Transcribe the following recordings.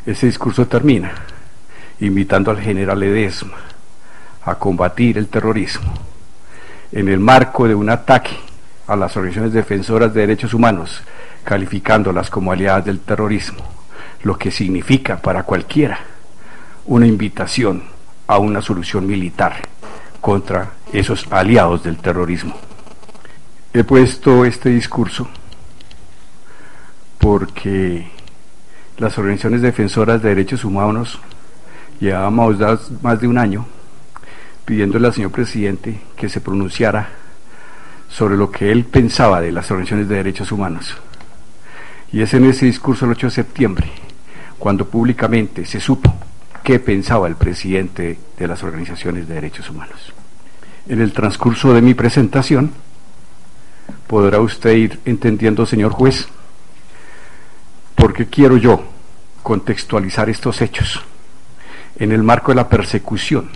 Ese discurso termina invitando al general Ledesma a combatir el terrorismo en el marco de un ataque a las organizaciones defensoras de derechos humanos, calificándolas como aliadas del terrorismo, lo que significa para cualquiera una invitación a una solución militar contra esos aliados del terrorismo. He puesto este discurso porque las organizaciones defensoras de derechos humanos llevábamos más de un año pidiéndole al señor presidente que se pronunciara sobre lo que él pensaba de las organizaciones de derechos humanos. Y es en ese discurso del 8 de septiembre cuando públicamente se supo qué pensaba el presidente de las organizaciones de derechos humanos. En el transcurso de mi presentación podrá usted ir entendiendo, señor juez, por qué quiero yo contextualizar estos hechos en el marco de la persecución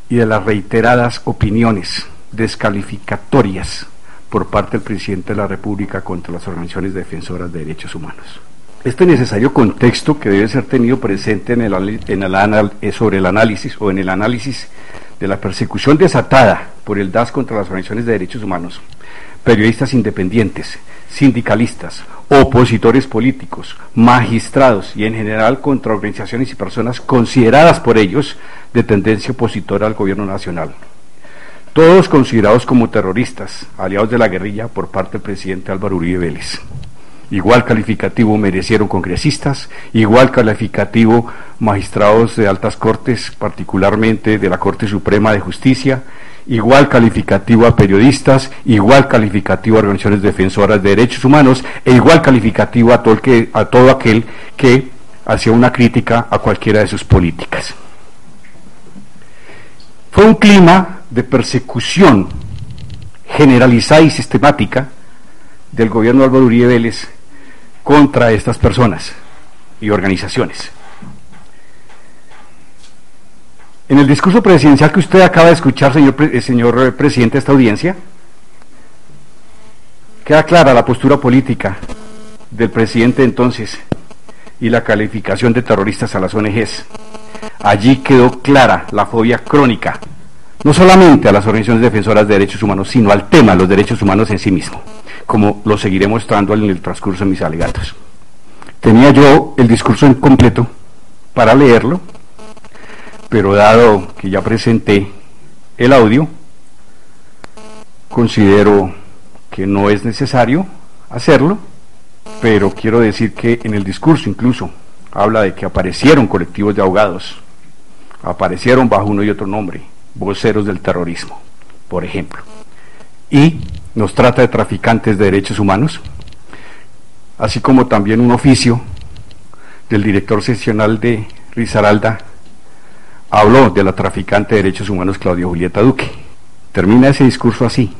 y de las reiteradas opiniones descalificatorias por parte del presidente de la República contra las organizaciones defensoras de derechos humanos. Este necesario contexto que debe ser tenido presente sobre el análisis de la persecución desatada por el DAS contra las organizaciones de derechos humanos, periodistas independientes, sindicalistas, opositores políticos, magistrados y en general contra organizaciones y personas consideradas por ellos de tendencia opositora al gobierno nacional. Todos considerados como terroristas, aliados de la guerrilla por parte del presidente Álvaro Uribe Vélez. Igual calificativo merecieron congresistas, igual calificativo magistrados de altas cortes, particularmente de la Corte Suprema de Justicia, igual calificativo a periodistas, igual calificativo a organizaciones defensoras de derechos humanos e igual calificativo a todo aquel que hacía una crítica a cualquiera de sus políticas. Fue un clima de persecución generalizada y sistemática del gobierno de Álvaro Uribe Vélez contra estas personas y organizaciones. En el discurso presidencial que usted acaba de escuchar, señor presidente de esta audiencia, queda clara la postura política del presidente entonces y la calificación de terroristas a las ONGs. Allí quedó clara la fobia crónica, no solamente a las organizaciones defensoras de derechos humanos, sino al tema de los derechos humanos en sí mismo, como lo seguiré mostrando en el transcurso de mis alegatos. Tenía yo el discurso incompleto para leerlo, pero dado que ya presenté el audio, considero que no es necesario hacerlo, pero quiero decir que en el discurso incluso habla de que aparecieron colectivos de abogados, aparecieron bajo uno y otro nombre, voceros del terrorismo, por ejemplo, y nos trata de traficantes de derechos humanos, así como también un oficio del director seccional de Risaralda habló de la traficante de derechos humanos Claudia Julieta Duque. Termina ese discurso así: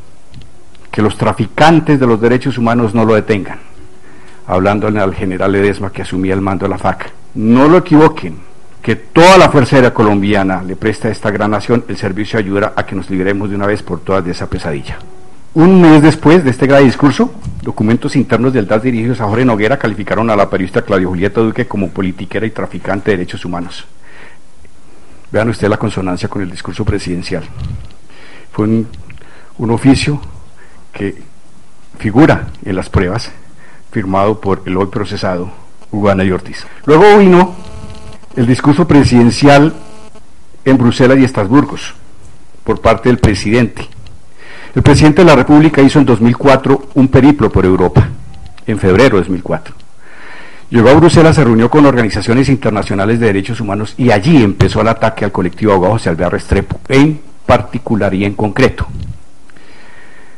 que los traficantes de los derechos humanos no lo detengan, hablando al general Ledesma que asumía el mando de la FARC. No lo equivoquen, que toda la Fuerza Aérea Colombiana le presta a esta gran nación el servicio de ayuda a que nos liberemos de una vez por todas de esa pesadilla. Un mes después de este grave discurso, documentos internos del DAS dirigidos a Jorge Noguera calificaron a la periodista Claudia Julieta Duque como politiquera y traficante de derechos humanos. Vean usted la consonancia con el discurso presidencial. Fue un oficio que figura en las pruebas, firmado por el hoy procesado Hugo Anay Ortiz. Luego vino el discurso presidencial en Bruselas y Estrasburgo por parte del presidente. El presidente de la República hizo en 2004 un periplo por Europa, en febrero de 2004. Llegó a Bruselas, se reunió con organizaciones internacionales de derechos humanos y allí empezó el ataque al colectivo abogado José Alvear Restrepo, en particular y en concreto.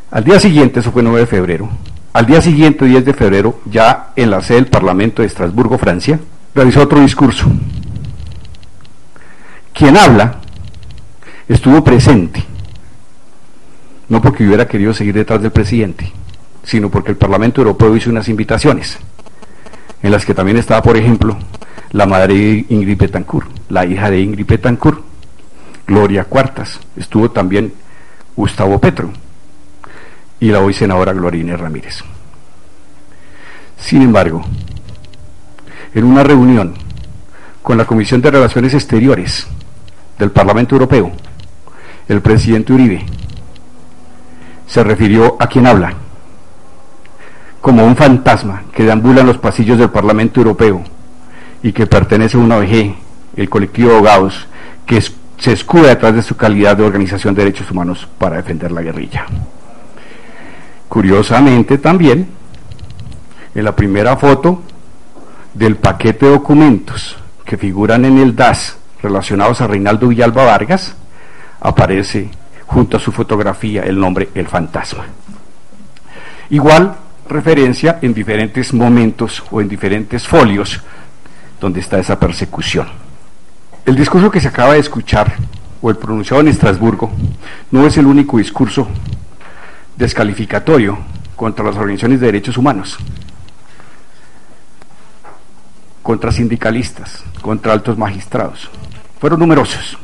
Al día siguiente, eso fue 9 de febrero, al día siguiente, 10 de febrero, ya en la sede del Parlamento de Estrasburgo, Francia, realizó otro discurso. Quien habla estuvo presente, no porque hubiera querido seguir detrás del presidente, sino porque el Parlamento Europeo hizo unas invitaciones, en las que también estaba, por ejemplo, la madre de Ingrid Betancourt, la hija de Ingrid Betancourt, Gloria Cuartas, estuvo también Gustavo Petro y la hoy senadora Gloria Inés Ramírez. Sin embargo, en una reunión con la Comisión de Relaciones Exteriores del Parlamento Europeo, el presidente Uribe se refirió a quien habla como un fantasma que deambula en los pasillos del Parlamento Europeo y que pertenece a una ONG, el colectivo de abogados, que se escuda detrás de su calidad de organización de derechos humanos para defender la guerrilla. Curiosamente también, en la primera foto del paquete de documentos que figuran en el DAS relacionados a Reinaldo Villalba Vargas, aparece junto a su fotografía el nombre El Fantasma. Igual referencia en diferentes momentos o en diferentes folios donde está esa persecución. El discurso que se acaba de escuchar, o el pronunciado en Estrasburgo, no es el único discurso descalificatorio contra las organizaciones de derechos humanos, contra sindicalistas, contra altos magistrados. Fueron numerosos.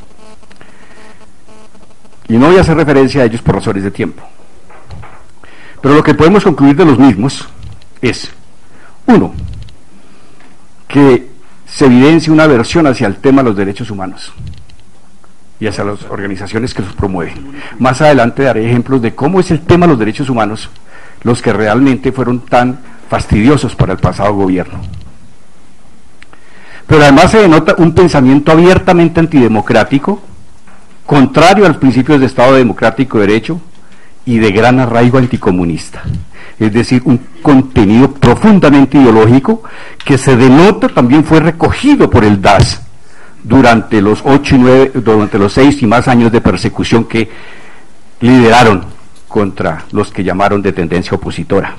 Y no voy a hacer referencia a ellos por razones de tiempo. Pero lo que podemos concluir de los mismos es, uno, que se evidencia una aversión hacia el tema de los derechos humanos y hacia las organizaciones que los promueven. Más adelante daré ejemplos de cómo es el tema de los derechos humanos los que realmente fueron tan fastidiosos para el pasado gobierno. Pero además se denota un pensamiento abiertamente antidemocrático, contrario a los principios de Estado democrático de derecho y de gran arraigo anticomunista. Es decir, un contenido profundamente ideológico que se denota también fue recogido por el DAS durante los 6 y más años de persecución que lideraron contra los que llamaron de tendencia opositora.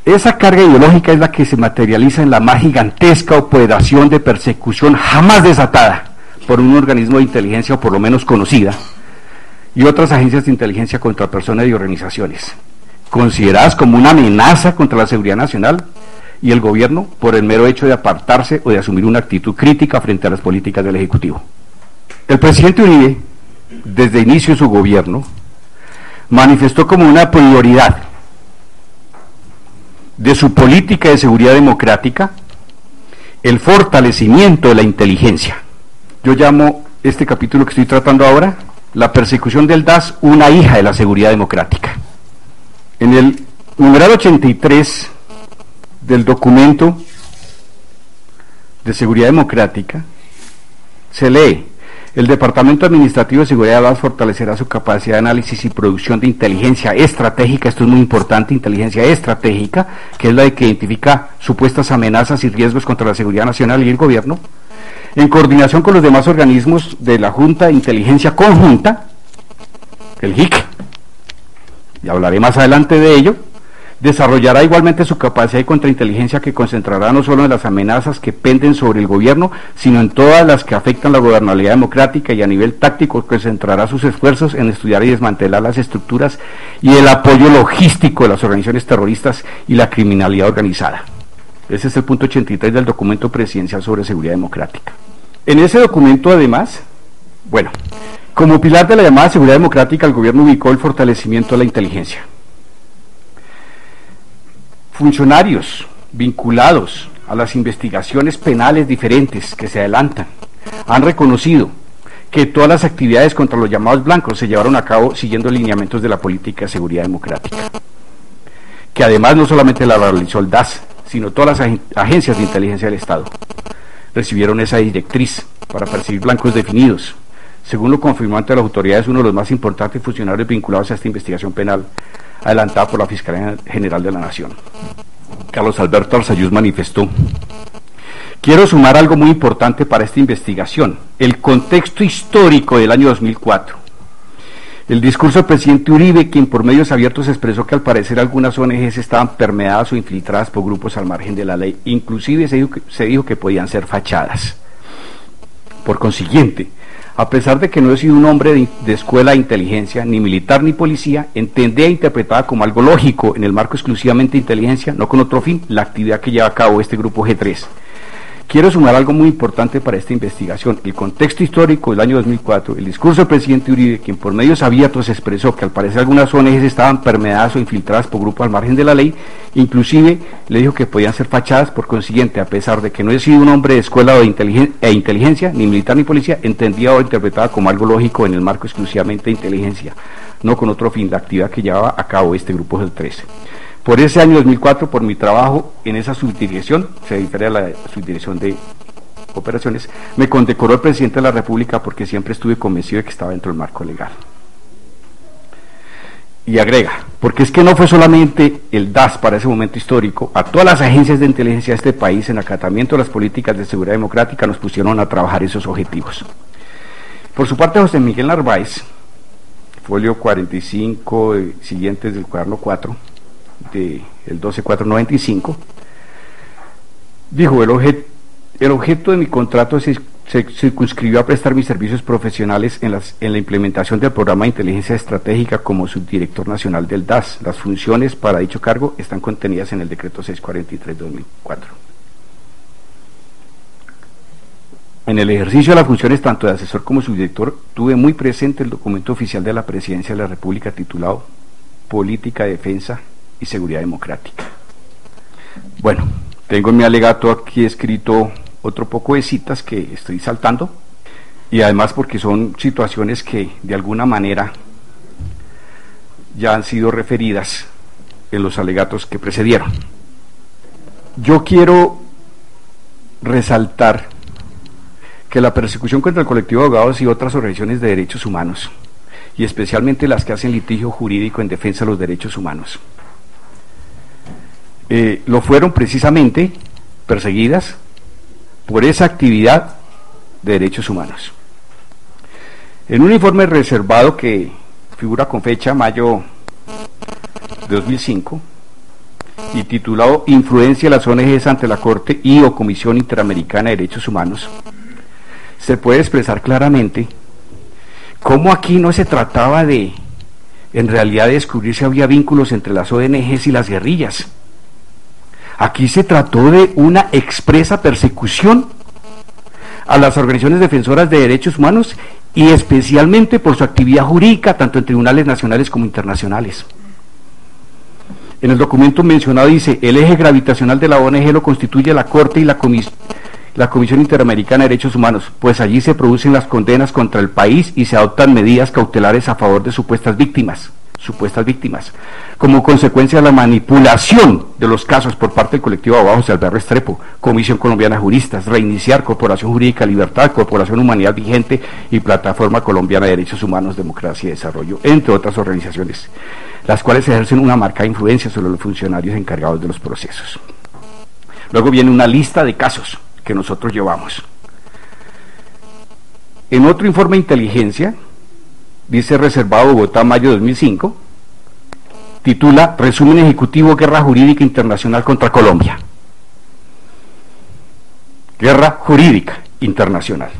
Esa carga ideológica es la que se materializa en la más gigantesca operación de persecución jamás desatada por un organismo de inteligencia o por lo menos conocida y otras agencias de inteligencia contra personas y organizaciones, consideradas como una amenaza contra la seguridad nacional y el gobierno por el mero hecho de apartarse o de asumir una actitud crítica frente a las políticas del Ejecutivo. El presidente Uribe, desde el inicio de su gobierno, manifestó como una prioridad de su política de seguridad democrática el fortalecimiento de la inteligencia. Yo llamo este capítulo que estoy tratando ahora, la persecución del DAS, una hija de la seguridad democrática. En el numeral 83 del documento de seguridad democrática se lee: el Departamento Administrativo de Seguridad de DAS fortalecerá su capacidad de análisis y producción de inteligencia estratégica. Esto es muy importante, inteligencia estratégica, que es la que identifica supuestas amenazas y riesgos contra la seguridad nacional y el gobierno, en coordinación con los demás organismos de la Junta de Inteligencia Conjunta, el JIC, y hablaré más adelante de ello. Desarrollará igualmente su capacidad de contrainteligencia, que concentrará no solo en las amenazas que penden sobre el gobierno, sino en todas las que afectan la gobernabilidad democrática, y a nivel táctico concentrará sus esfuerzos en estudiar y desmantelar las estructuras y el apoyo logístico de las organizaciones terroristas y la criminalidad organizada. Ese es el punto 83 del documento presidencial sobre seguridad democrática. En ese documento, además, como pilar de la llamada seguridad democrática, el gobierno ubicó el fortalecimiento de la inteligencia. Funcionarios vinculados a las investigaciones penales diferentes que se adelantan han reconocido que todas las actividades contra los llamados blancos se llevaron a cabo siguiendo lineamientos de la política de seguridad democrática, que además no solamente la realizó el DAS, sino todas las agencias de inteligencia del Estado recibieron esa directriz para perseguir blancos definidos. Según lo confirmó ante las autoridades uno de los más importantes funcionarios vinculados a esta investigación penal adelantada por la Fiscalía General de la Nación. Carlos Alberto Arzayus manifestó: quiero sumar algo muy importante para esta investigación, el contexto histórico del año 2004. El discurso del presidente Uribe, quien por medios abiertos expresó que al parecer algunas ONGs estaban permeadas o infiltradas por grupos al margen de la ley, inclusive se dijo que podían ser fachadas. Por consiguiente, a pesar de que no he sido un hombre de escuela de inteligencia, ni militar ni policía, entendía e interpretaba como algo lógico, en el marco exclusivamente de inteligencia, no con otro fin, la actividad que lleva a cabo este grupo G3, Quiero sumar algo muy importante para esta investigación: el contexto histórico del año 2004, el discurso del presidente Uribe, quien por medios abiertos expresó que al parecer algunas ONGs estaban permeadas o infiltradas por grupos al margen de la ley, inclusive le dijo que podían ser fachadas. Por consiguiente, a pesar de que no he sido un hombre de escuela o de inteligencia, ni militar ni policía, entendía o interpretaba como algo lógico en el marco exclusivamente de inteligencia, no con otro fin, la actividad que llevaba a cabo este grupo del 13. Por ese año 2004, por mi trabajo en esa subdirección, se refiere a la subdirección de operaciones, me condecoró el presidente de la República porque siempre estuve convencido de que estaba dentro del marco legal. Y agrega, porque es que no fue solamente el DAS para ese momento histórico, a todas las agencias de inteligencia de este país, en acatamiento de las políticas de seguridad democrática, nos pusieron a trabajar esos objetivos. Por su parte, José Miguel Narváez, folio 45 siguientes del cuaderno 4, del 12.495, dijo: el objeto de mi contrato se circunscribió a prestar mis servicios profesionales en la implementación del programa de inteligencia estratégica como subdirector nacional del DAS. Las funciones para dicho cargo están contenidas en el decreto 643/2004. En el ejercicio de las funciones tanto de asesor como subdirector, tuve muy presente el documento oficial de la Presidencia de la República titulado Política de Defensa y Seguridad Democrática. Bueno, tengo en mi alegato aquí escrito otro poco de citas que estoy saltando, y además porque son situaciones que de alguna manera ya han sido referidas en los alegatos que precedieron. Yo quiero resaltar que la persecución contra el colectivo de abogados y otras organizaciones de derechos humanos, y especialmente las que hacen litigio jurídico en defensa de los derechos humanos, lo fueron precisamente perseguidas por esa actividad de derechos humanos. En un informe reservado que figura con fecha mayo de 2005 y titulado Influencia de las ONGs ante la Corte y o Comisión Interamericana de Derechos Humanos, se puede expresar claramente cómo aquí no se trataba de, en realidad, de descubrir si había vínculos entre las ONGs y las guerrillas. Aquí se trató de una expresa persecución a las organizaciones defensoras de derechos humanos, y especialmente por su actividad jurídica, tanto en tribunales nacionales como internacionales. En el documento mencionado dice: el eje gravitacional de la ONG lo constituye la Corte y la Comisión Interamericana de Derechos Humanos, pues allí se producen las condenas contra el país y se adoptan medidas cautelares a favor de supuestas víctimas, como consecuencia de la manipulación de los casos por parte del colectivo de abogados de Alvear Restrepo, Comisión Colombiana de Juristas, Reiniciar, Corporación Jurídica Libertad, Corporación Humanidad Vigente y Plataforma Colombiana de Derechos Humanos, Democracia y Desarrollo, entre otras organizaciones, las cuales ejercen una marcada influencia sobre los funcionarios encargados de los procesos. Luego viene una lista de casos que nosotros llevamos. En otro informe de inteligencia, dice reservado Bogotá, mayo de 2005, titula Resumen Ejecutivo Guerra Jurídica Internacional contra Colombia. Guerra Jurídica Internacional.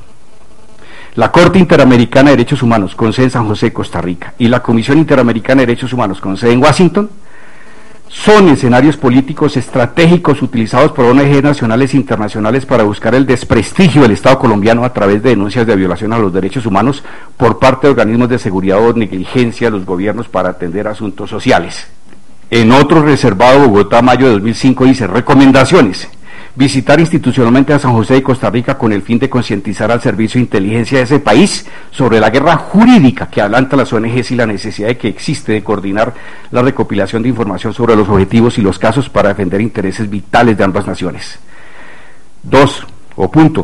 La Corte Interamericana de Derechos Humanos, con sede en San José, Costa Rica, y la Comisión Interamericana de Derechos Humanos, con sede en Washington, son escenarios políticos estratégicos utilizados por ONG nacionales e internacionales para buscar el desprestigio del Estado colombiano a través de denuncias de violación a los derechos humanos por parte de organismos de seguridad o negligencia de los gobiernos para atender asuntos sociales. En otro reservado Bogotá, mayo de 2005, dice recomendaciones: visitar institucionalmente a San José de Costa Rica con el fin de concientizar al servicio de inteligencia de ese país sobre la guerra jurídica que adelanta las ONGs y la necesidad de que existe de coordinar la recopilación de información sobre los objetivos y los casos para defender intereses vitales de ambas naciones. 2.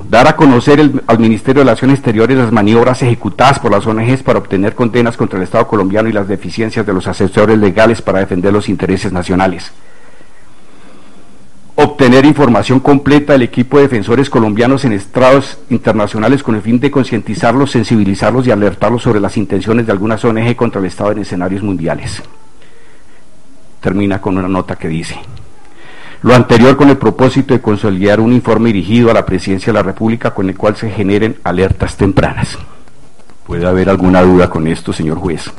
Dar a conocer al Ministerio de Relaciones Exteriores las maniobras ejecutadas por las ONGs para obtener condenas contra el Estado colombiano y las deficiencias de los asesores legales para defender los intereses nacionales. Obtener información completa del equipo de defensores colombianos en estrados internacionales con el fin de concientizarlos, sensibilizarlos y alertarlos sobre las intenciones de algunas ONG contra el Estado en escenarios mundiales. Termina con una nota que dice: lo anterior con el propósito de consolidar un informe dirigido a la Presidencia de la República con el cual se generen alertas tempranas. ¿Puede haber alguna duda con esto, señor juez?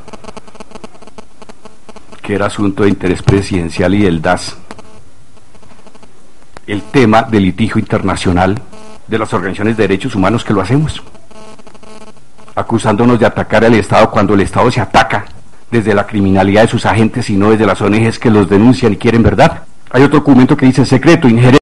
Que era asunto de interés presidencial y del DAS el tema del litigio internacional de las organizaciones de derechos humanos que lo hacemos, acusándonos de atacar al Estado cuando el Estado se ataca desde la criminalidad de sus agentes y no desde las ONGs que los denuncian y quieren verdad. Hay otro documento que dice secreto, injerencia